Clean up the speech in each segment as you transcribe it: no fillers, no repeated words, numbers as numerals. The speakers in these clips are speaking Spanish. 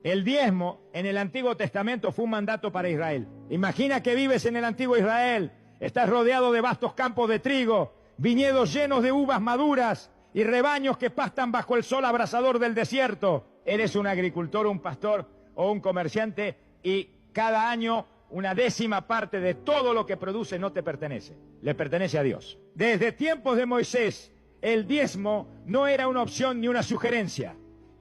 El diezmo en el Antiguo Testamento fue un mandato para Israel. Imagina que vives en el antiguo Israel, estás rodeado de vastos campos de trigo, viñedos llenos de uvas maduras y rebaños que pastan bajo el sol abrasador del desierto. Eres un agricultor, un pastor o un comerciante y cada año una décima parte de todo lo que produce no te pertenece, le pertenece a Dios. Desde tiempos de Moisés, el diezmo no era una opción ni una sugerencia,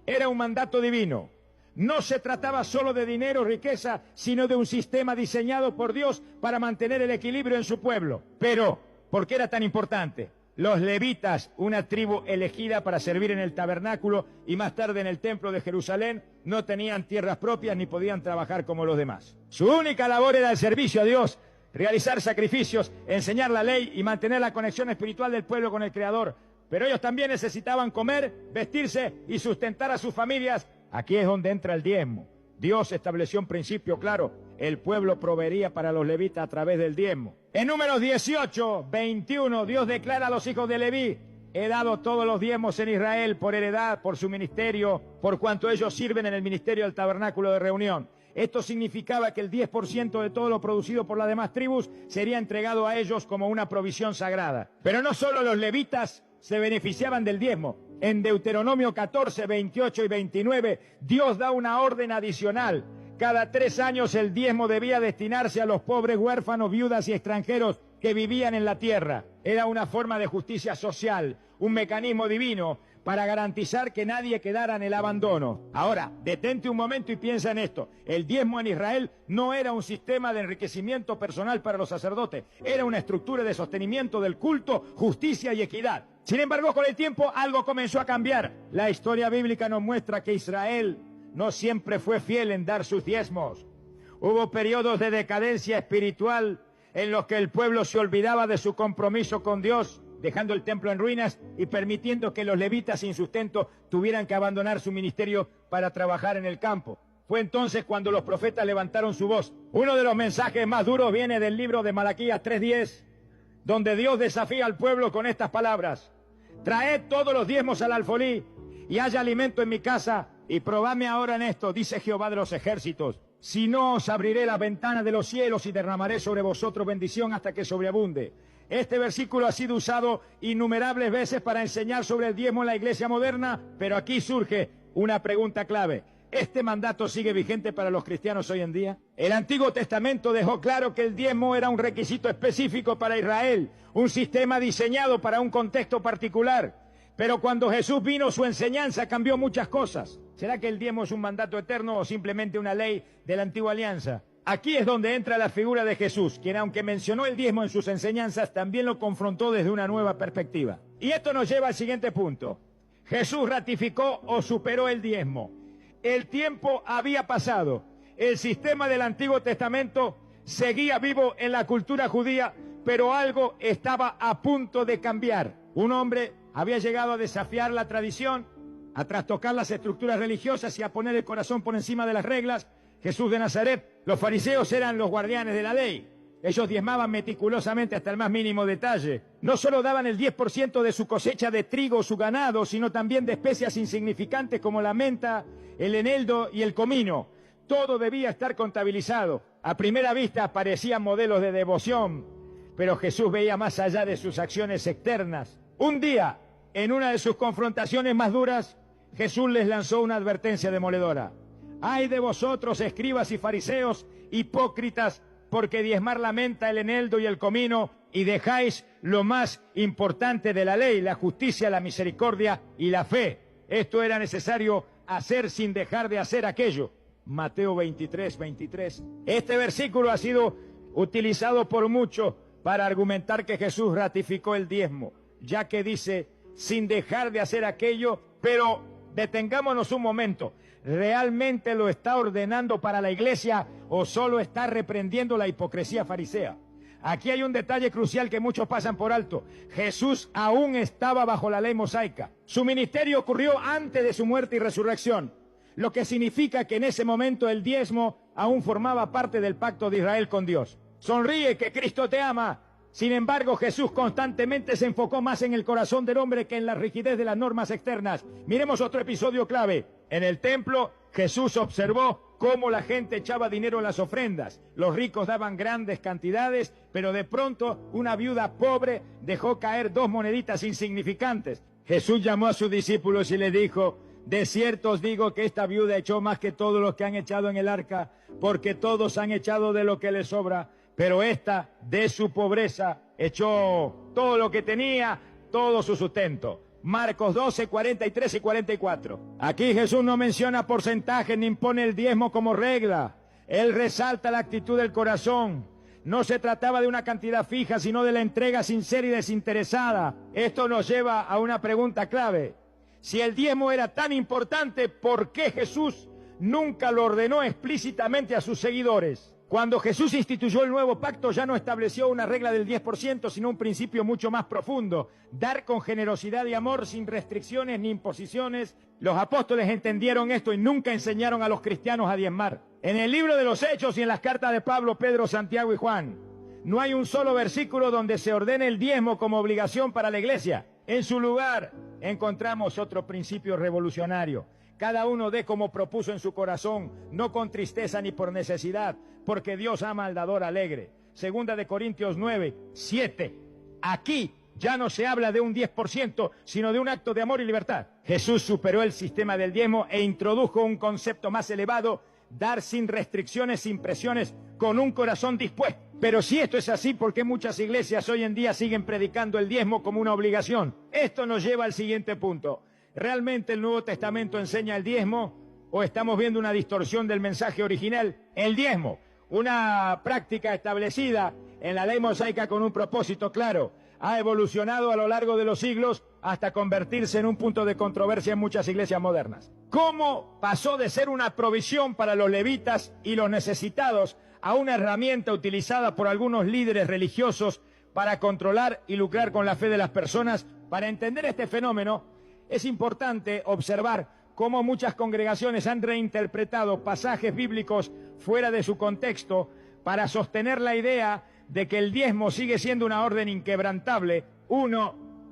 era un mandato divino. No se trataba solo de dinero o riqueza, sino de un sistema diseñado por Dios para mantener el equilibrio en su pueblo. Pero, ¿por qué era tan importante? Los levitas, una tribu elegida para servir en el tabernáculo y más tarde en el templo de Jerusalén, no tenían tierras propias ni podían trabajar como los demás. Su única labor era el servicio a Dios, realizar sacrificios, enseñar la ley y mantener la conexión espiritual del pueblo con el Creador. Pero ellos también necesitaban comer, vestirse y sustentar a sus familias. Aquí es donde entra el diezmo. Dios estableció un principio claro: el pueblo proveería para los levitas a través del diezmo. En Números 18, 21, Dios declara a los hijos de Leví: he dado todos los diezmos en Israel por heredad, por su ministerio, por cuanto ellos sirven en el ministerio del tabernáculo de reunión. Esto significaba que el 10% de todo lo producido por las demás tribus sería entregado a ellos como una provisión sagrada. Pero no solo los levitas se beneficiaban del diezmo. En Deuteronomio 14, 28 y 29, Dios da una orden adicional. Cada 3 años el diezmo debía destinarse a los pobres, huérfanos, viudas y extranjeros que vivían en la tierra. Era una forma de justicia social, un mecanismo divino para garantizar que nadie quedara en el abandono. Ahora, detente un momento y piensa en esto. El diezmo en Israel no era un sistema de enriquecimiento personal para los sacerdotes, era una estructura de sostenimiento del culto, justicia y equidad. Sin embargo, con el tiempo algo comenzó a cambiar. La historia bíblica nos muestra que Israel no siempre fue fiel en dar sus diezmos. Hubo periodos de decadencia espiritual en los que el pueblo se olvidaba de su compromiso con Dios, dejando el templo en ruinas y permitiendo que los levitas sin sustento tuvieran que abandonar su ministerio para trabajar en el campo. Fue entonces cuando los profetas levantaron su voz. Uno de los mensajes más duros viene del libro de Malaquías 3:10, donde Dios desafía al pueblo con estas palabras: traed todos los diezmos al alfolí y haya alimento en mi casa, y probadme ahora en esto, dice Jehová de los ejércitos, si no os abriré las ventanas de los cielos y derramaré sobre vosotros bendición hasta que sobreabunde. Este versículo ha sido usado innumerables veces para enseñar sobre el diezmo en la iglesia moderna, pero aquí surge una pregunta clave. ¿Este mandato sigue vigente para los cristianos hoy en día? El Antiguo Testamento dejó claro que el diezmo era un requisito específico para Israel, un sistema diseñado para un contexto particular. Pero cuando Jesús vino, su enseñanza cambió muchas cosas. ¿Será que el diezmo es un mandato eterno o simplemente una ley de la antigua alianza? Aquí es donde entra la figura de Jesús, quien aunque mencionó el diezmo en sus enseñanzas, también lo confrontó desde una nueva perspectiva. Y esto nos lleva al siguiente punto. Jesús ratificó o superó el diezmo. El tiempo había pasado. El sistema del Antiguo Testamento seguía vivo en la cultura judía, pero algo estaba a punto de cambiar. Un hombre había llegado a desafiar la tradición, a trastocar las estructuras religiosas y a poner el corazón por encima de las reglas. Jesús de Nazaret. Los fariseos eran los guardianes de la ley. Ellos diezmaban meticulosamente hasta el más mínimo detalle. No solo daban el 10% de su cosecha de trigo o su ganado, sino también de especias insignificantes como la menta, el eneldo y el comino. Todo debía estar contabilizado. A primera vista parecían modelos de devoción, pero Jesús veía más allá de sus acciones externas. Un día, en una de sus confrontaciones más duras, Jesús les lanzó una advertencia demoledora. ¡Ay de vosotros, escribas y fariseos, hipócritas, porque diezmar la menta, el eneldo y el comino, y dejáis lo más importante de la ley, la justicia, la misericordia y la fe! Esto era necesario hacer sin dejar de hacer aquello. Mateo 23, 23. Este versículo ha sido utilizado por muchos para argumentar que Jesús ratificó el diezmo, ya que dice sin dejar de hacer aquello, pero detengámonos un momento. ¿Realmente lo está ordenando para la iglesia o solo está reprendiendo la hipocresía farisea? Aquí hay un detalle crucial que muchos pasan por alto. Jesús aún estaba bajo la ley mosaica. Su ministerio ocurrió antes de su muerte y resurrección, lo que significa que en ese momento el diezmo aún formaba parte del pacto de Israel con Dios. Sonríe, que Cristo te ama. Sin embargo, Jesús constantemente se enfocó más en el corazón del hombre que en la rigidez de las normas externas. Miremos otro episodio clave. En el templo, Jesús observó cómo la gente echaba dinero en las ofrendas. Los ricos daban grandes cantidades, pero de pronto una viuda pobre dejó caer 2 moneditas insignificantes. Jesús llamó a sus discípulos y les dijo: de cierto os digo que esta viuda echó más que todos los que han echado en el arca, porque todos han echado de lo que les sobra, pero esta de su pobreza echó todo lo que tenía, todo su sustento. Marcos 12, 43 y 44. Aquí Jesús no menciona porcentajes ni impone el diezmo como regla. Él resalta la actitud del corazón. No se trataba de una cantidad fija, sino de la entrega sincera y desinteresada. Esto nos lleva a una pregunta clave. Si el diezmo era tan importante, ¿por qué Jesús nunca lo ordenó explícitamente a sus seguidores? Cuando Jesús instituyó el nuevo pacto, ya no estableció una regla del 10%, sino un principio mucho más profundo: dar con generosidad y amor, sin restricciones ni imposiciones. Los apóstoles entendieron esto y nunca enseñaron a los cristianos a diezmar. En el libro de los Hechos y en las cartas de Pablo, Pedro, Santiago y Juan, no hay un solo versículo donde se ordene el diezmo como obligación para la iglesia. En su lugar, encontramos otro principio revolucionario: cada uno dé como propuso en su corazón, no con tristeza ni por necesidad, porque Dios ama al dador alegre. Segunda de Corintios 9, 7. Aquí ya no se habla de un 10%, sino de un acto de amor y libertad. Jesús superó el sistema del diezmo e introdujo un concepto más elevado: dar sin restricciones, sin presiones, con un corazón dispuesto. Pero si esto es así, ¿por qué muchas iglesias hoy en día siguen predicando el diezmo como una obligación? Esto nos lleva al siguiente punto. ¿Realmente el Nuevo Testamento enseña el diezmo o estamos viendo una distorsión del mensaje original? El diezmo, una práctica establecida en la ley mosaica con un propósito claro, ha evolucionado a lo largo de los siglos hasta convertirse en un punto de controversia en muchas iglesias modernas. ¿Cómo pasó de ser una provisión para los levitas y los necesitados a una herramienta utilizada por algunos líderes religiosos para controlar y lucrar con la fe de las personas? Para entender este fenómeno, es importante observar cómo muchas congregaciones han reinterpretado pasajes bíblicos fuera de su contexto para sostener la idea de que el diezmo sigue siendo una orden inquebrantable.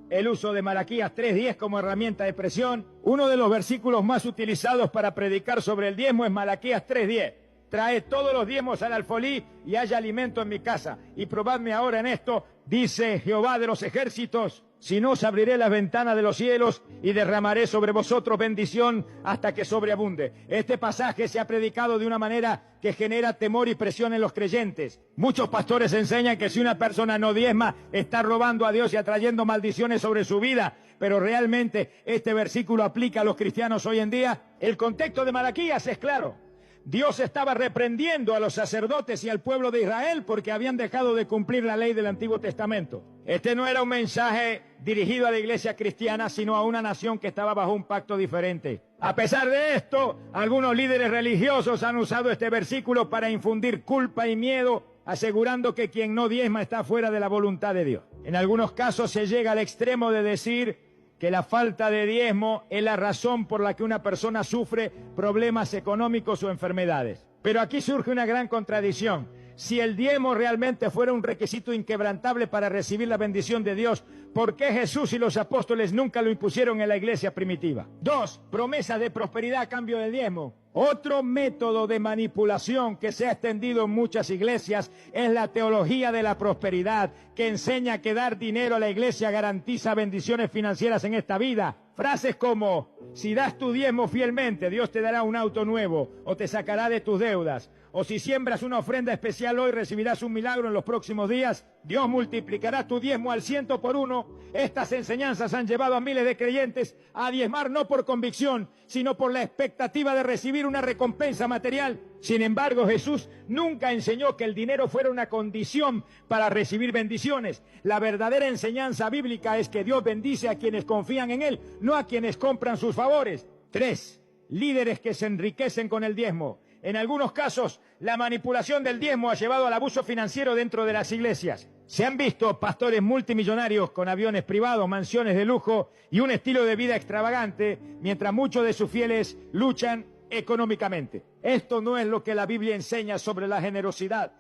El uso de Malaquías 3:10 como herramienta de presión. Uno de los versículos más utilizados para predicar sobre el diezmo es Malaquías 3:10. Traed todos los diezmos al alfolí y haya alimento en mi casa. Y probadme ahora en esto, dice Jehová de los ejércitos, si no os abriré las ventanas de los cielos y derramaré sobre vosotros bendición hasta que sobreabunde. Este pasaje se ha predicado de una manera que genera temor y presión en los creyentes. Muchos pastores enseñan que si una persona no diezma, está robando a Dios y atrayendo maldiciones sobre su vida. Pero realmente este versículo aplica a los cristianos hoy en día. El contexto de Malaquías es claro. Dios estaba reprendiendo a los sacerdotes y al pueblo de Israel porque habían dejado de cumplir la ley del Antiguo Testamento. Este no era un mensaje dirigido a la iglesia cristiana, sino a una nación que estaba bajo un pacto diferente. A pesar de esto, algunos líderes religiosos han usado este versículo para infundir culpa y miedo, asegurando que quien no diezma está fuera de la voluntad de Dios. En algunos casos se llega al extremo de decir que la falta de diezmo es la razón por la que una persona sufre problemas económicos o enfermedades. Pero aquí surge una gran contradicción. Si el diezmo realmente fuera un requisito inquebrantable para recibir la bendición de Dios, ¿por qué Jesús y los apóstoles nunca lo impusieron en la iglesia primitiva? 2. Promesa de prosperidad a cambio del diezmo. Otro método de manipulación que se ha extendido en muchas iglesias es la teología de la prosperidad, que enseña que dar dinero a la iglesia garantiza bendiciones financieras en esta vida. Frases como: si das tu diezmo fielmente, Dios te dará un auto nuevo o te sacará de tus deudas. O si siembras una ofrenda especial hoy, recibirás un milagro en los próximos días. Dios multiplicará tu diezmo al 100%. Estas enseñanzas han llevado a miles de creyentes a diezmar no por convicción, sino por la expectativa de recibir una recompensa material. Sin embargo, Jesús nunca enseñó que el dinero fuera una condición para recibir bendiciones. La verdadera enseñanza bíblica es que Dios bendice a quienes confían en Él, no a quienes compran sus favores. 3. Líderes que se enriquecen con el diezmo. En algunos casos, la manipulación del diezmo ha llevado al abuso financiero dentro de las iglesias. Se han visto pastores multimillonarios con aviones privados, mansiones de lujo y un estilo de vida extravagante, mientras muchos de sus fieles luchan económicamente. Esto no es lo que la Biblia enseña sobre la generosidad.